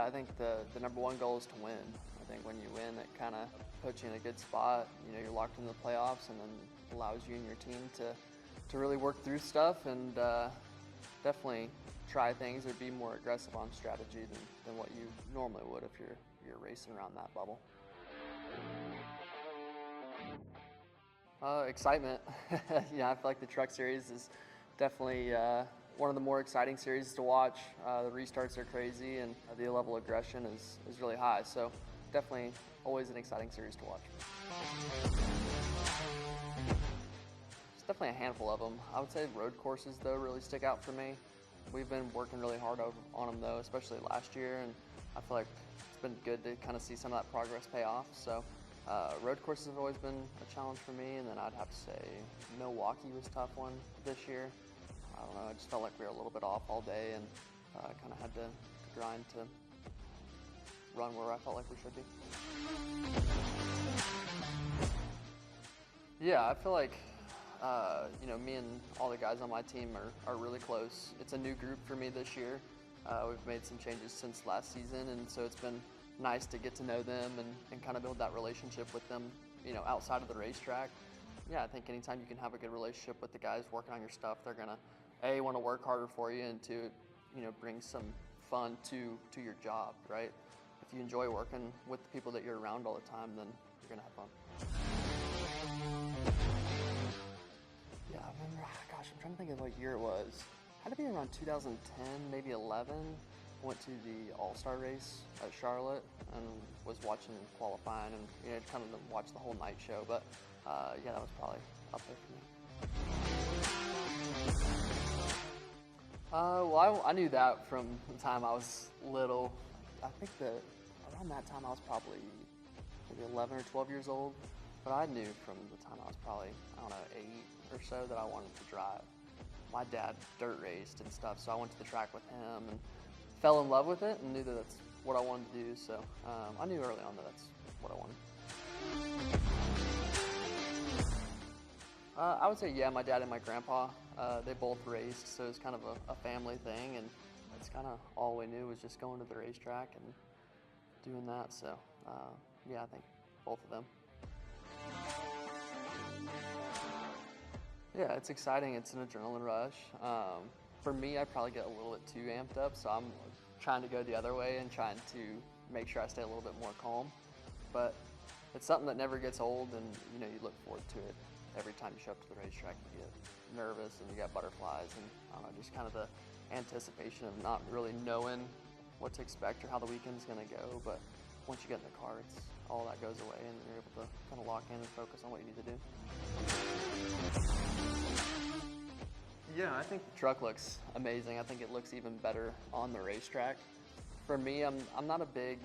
Yeah, I think the number one goal is to win. I think when you win, it kind of puts you in a good spot. You know, you're locked into the playoffs, and then allows you and your team to really work through stuff and definitely try things or be more aggressive on strategy than what you normally would if you're racing around that bubble. Excitement. Yeah, I feel like the Truck Series is definitely one of the more exciting series to watch. The restarts are crazy, and the level of aggression is really high. So definitely always an exciting series to watch. There's definitely a handful of them. I would say road courses, though, really stick out for me. We've been working really hard on them, though, especially last year, and I feel like it's been good to kind of see some of that progress pay off. So road courses have always been a challenge for me, and then I'd have to say Milwaukee was a tough one this year. I don't know, I just felt like we were a little bit off all day, and kind of had to grind to run where I felt like we should be. Yeah, I feel like me and all the guys on my team are really close. It's a new group for me this year. We've made some changes since last season, and so it's been nice to get to know them and kind of build that relationship with them, outside of the racetrack. Yeah, I think anytime you can have a good relationship with the guys working on your stuff, they're gonna want to work harder for you, and to bring some fun to your job, right? If you enjoy working with the people that you're around all the time, then you're gonna have fun. Yeah, I remember, gosh, I'm trying to think of what year it was. Had to be around 2010, maybe 11. Went to the All-Star race at Charlotte and was watching qualifying, and kind of watched the whole night show. But yeah, that was probably up there for me. Well, I knew that from the time I was little. I think that around that time I was probably maybe 11 or 12 years old. But I knew from the time I was probably, I don't know, 8 or so that I wanted to drive. My dad dirt raced and stuff, so I went to the track with him and fell in love with it and knew that that's what I wanted to do. So I knew early on that that's what I wanted. I would say, yeah, my dad and my grandpa, they both raced, so it was kind of a family thing, and that's kind of all we knew was just going to the racetrack and doing that. So yeah, I think both of them. Yeah, it's exciting. It's an adrenaline rush. For me, I probably get a little bit too amped up, so I'm trying to go the other way and trying to make sure I stay a little bit more calm. But it's something that never gets old, and you look forward to it. Every time you show up to the racetrack, you get nervous and you got butterflies, and I don't know, just kind of the anticipation of not really knowing what to expect or how the weekend's going to go. But once you get in the car, all that goes away, and you're able to kind of lock in and focus on what you need to do. Yeah, I think the truck looks amazing. I think it looks even better on the racetrack. For me, I'm not a big,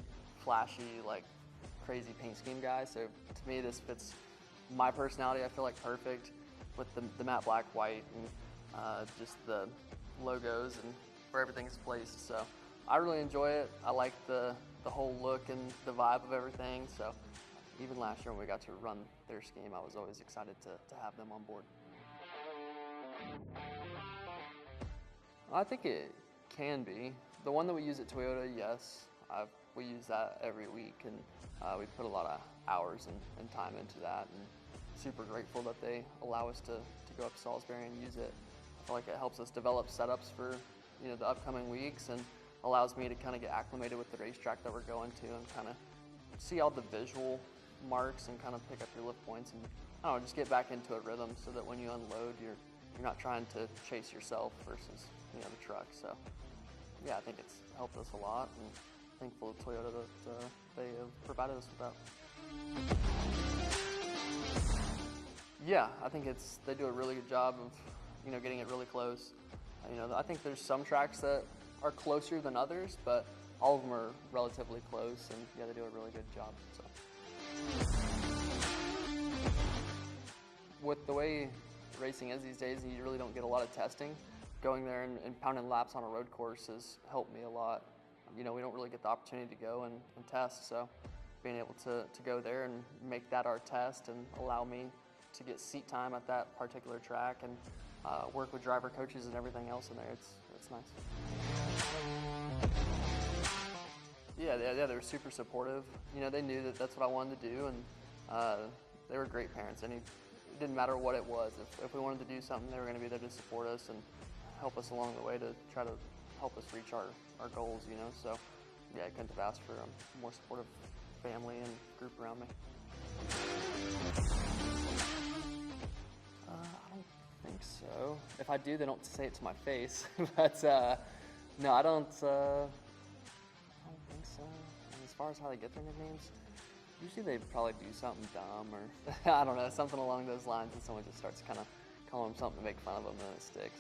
flashy, crazy paint scheme guy, so to me this fits my personality. I feel like perfect with the matte black, white, and just the logos and where everything's placed. So I really enjoy it. I like the whole look and the vibe of everything. So even last year when we got to run their scheme, I was always excited to have them on board. I think it can be. The one that we use at Toyota, yes. We use that every week, and we put a lot of hours and time into that, and super grateful that they allow us to go up to Salisbury and use it. I feel like it helps us develop setups for the upcoming weeks, and allows me to kind of get acclimated with the racetrack that we're going to, and kind of see all the visual marks and kind of pick up your lift points, and I don't know, just get back into a rhythm so that when you unload, you're not trying to chase yourself versus the truck. So yeah, I think it's helped us a lot, and thankful to Toyota that they have provided us with that. Yeah, I think they do a really good job of getting it really close. I think there's some tracks that are closer than others, but all of them are relatively close, and yeah, they do a really good job. So with the way racing is these days, and you really don't get a lot of testing, going there and pounding laps on a road course has helped me a lot. We don't really get the opportunity to go and test, so being able to go there and make that our test and allow me to get seat time at that particular track and work with driver coaches and everything else in there, it's nice. Yeah, they were super supportive. You know, they knew that that's what I wanted to do, and they were great parents. It didn't matter what it was. If we wanted to do something, they were going to be there to support us and help us along the way to try to help us reach our goals, you know. So, yeah, I couldn't have asked for a more supportive family and group around me. I don't think so. If I do, they don't say it to my face. But no, I don't think so. And as far as how they get their nicknames, usually they probably do something dumb or I don't know, something along those lines, and someone just starts kind of calling them something to make fun of them, and it sticks.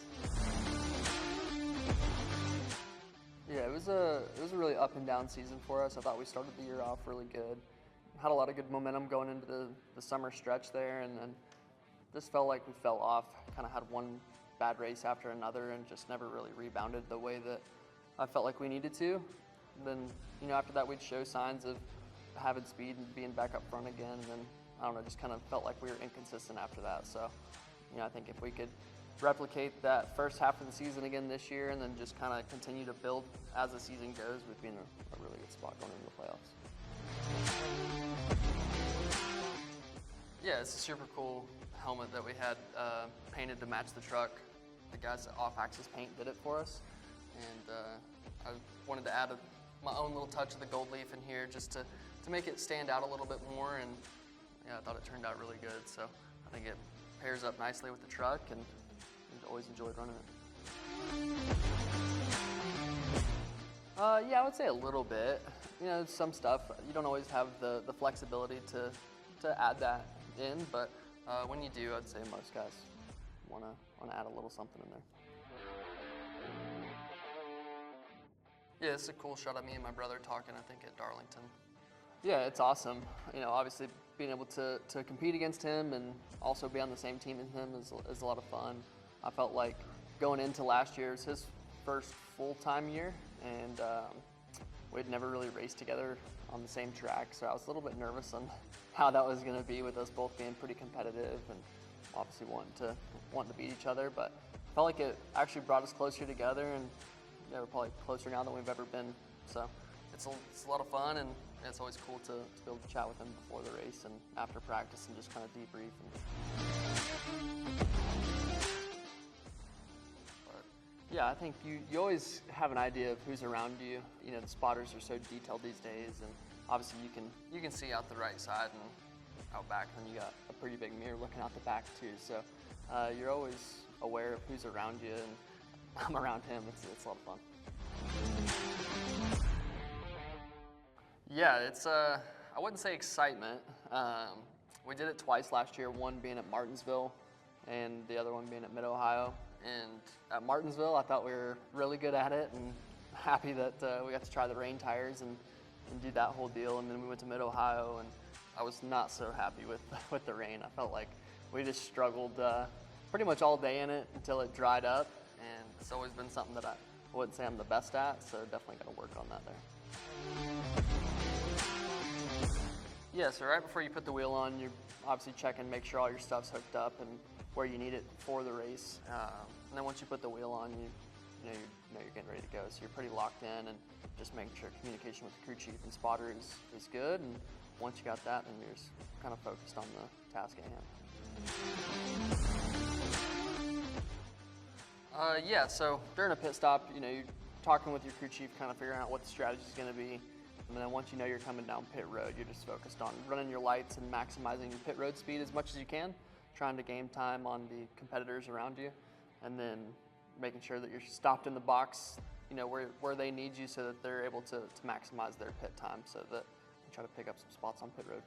Yeah, it was a really up and down season for us. I thought we started the year off really good. Had a lot of good momentum going into the summer stretch there, and then just felt like we fell off. Kind of had one bad race after another, and just never really rebounded the way that I felt like we needed to. Then, you know, after that we'd show signs of having speed and being back up front again, and then I don't know, just kind of felt like we were inconsistent after that. So, you know, I think if we could replicate that first half of the season again this year, and then just kind of continue to build as the season goes, we'd be in a really good spot going into the playoffs. Yeah, it's a super cool helmet that we had painted to match the truck. The guys at Off Axis Paint did it for us, and I wanted to add my own little touch of the gold leaf in here just to make it stand out a little bit more, and yeah, I thought it turned out really good. So I think it pairs up nicely with the truck, and always enjoyed running it. Yeah, I would say a little bit. You know, some stuff, you don't always have the flexibility to add that in, but when you do, I'd say most guys want to add a little something in there. Yeah, it's a cool shot of me and my brother talking, I think, at Darlington. Yeah, it's awesome. You know, obviously being able to compete against him and also be on the same team as him is a lot of fun. I felt like going into last year was his first full-time year, and we'd never really raced together on the same track, so I was a little bit nervous on how that was going to be with us both being pretty competitive and obviously wanting to beat each other, but I felt like it actually brought us closer together, and yeah, we're probably closer now than we've ever been. So it's a lot of fun, and it's always cool to be able to chat with him before the race and after practice and just kind of debrief. But yeah, I think you always have an idea of who's around you. You know, the spotters are so detailed these days, and obviously you can see out the right side and out back, and then you got a pretty big mirror looking out the back too. So you're always aware of who's around you, and I'm around him. It's a lot of fun. Yeah, it's I wouldn't say excitement. We did it twice last year, one being at Martinsville and the other one being at Mid-Ohio. And at Martinsville, I thought we were really good at it, and happy that we got to try the rain tires and do that whole deal. And then we went to Mid-Ohio, and I was not so happy with the rain. I felt like we just struggled pretty much all day in it until it dried up. And it's always been something that I wouldn't say I'm the best at, so definitely got to work on that there. Yeah, so right before you put the wheel on, you obviously check and make sure all your stuff's hooked up and where you need it for the race. And then once you put the wheel on, you know you're getting ready to go. So you're pretty locked in, and just making sure communication with the crew chief and spotter is good. And once you got that, then you're just kind of focused on the task at hand. Yeah, so during a pit stop, you know, you're talking with your crew chief, kind of figuring out what the strategy is going to be. And then once you know you're coming down pit road, you're just focused on running your lights and maximizing your pit road speed as much as you can, trying to gain time on the competitors around you, and then making sure that you're stopped in the box, you know, where they need you, so that they're able to maximize their pit time, so that you try to pick up some spots on pit road.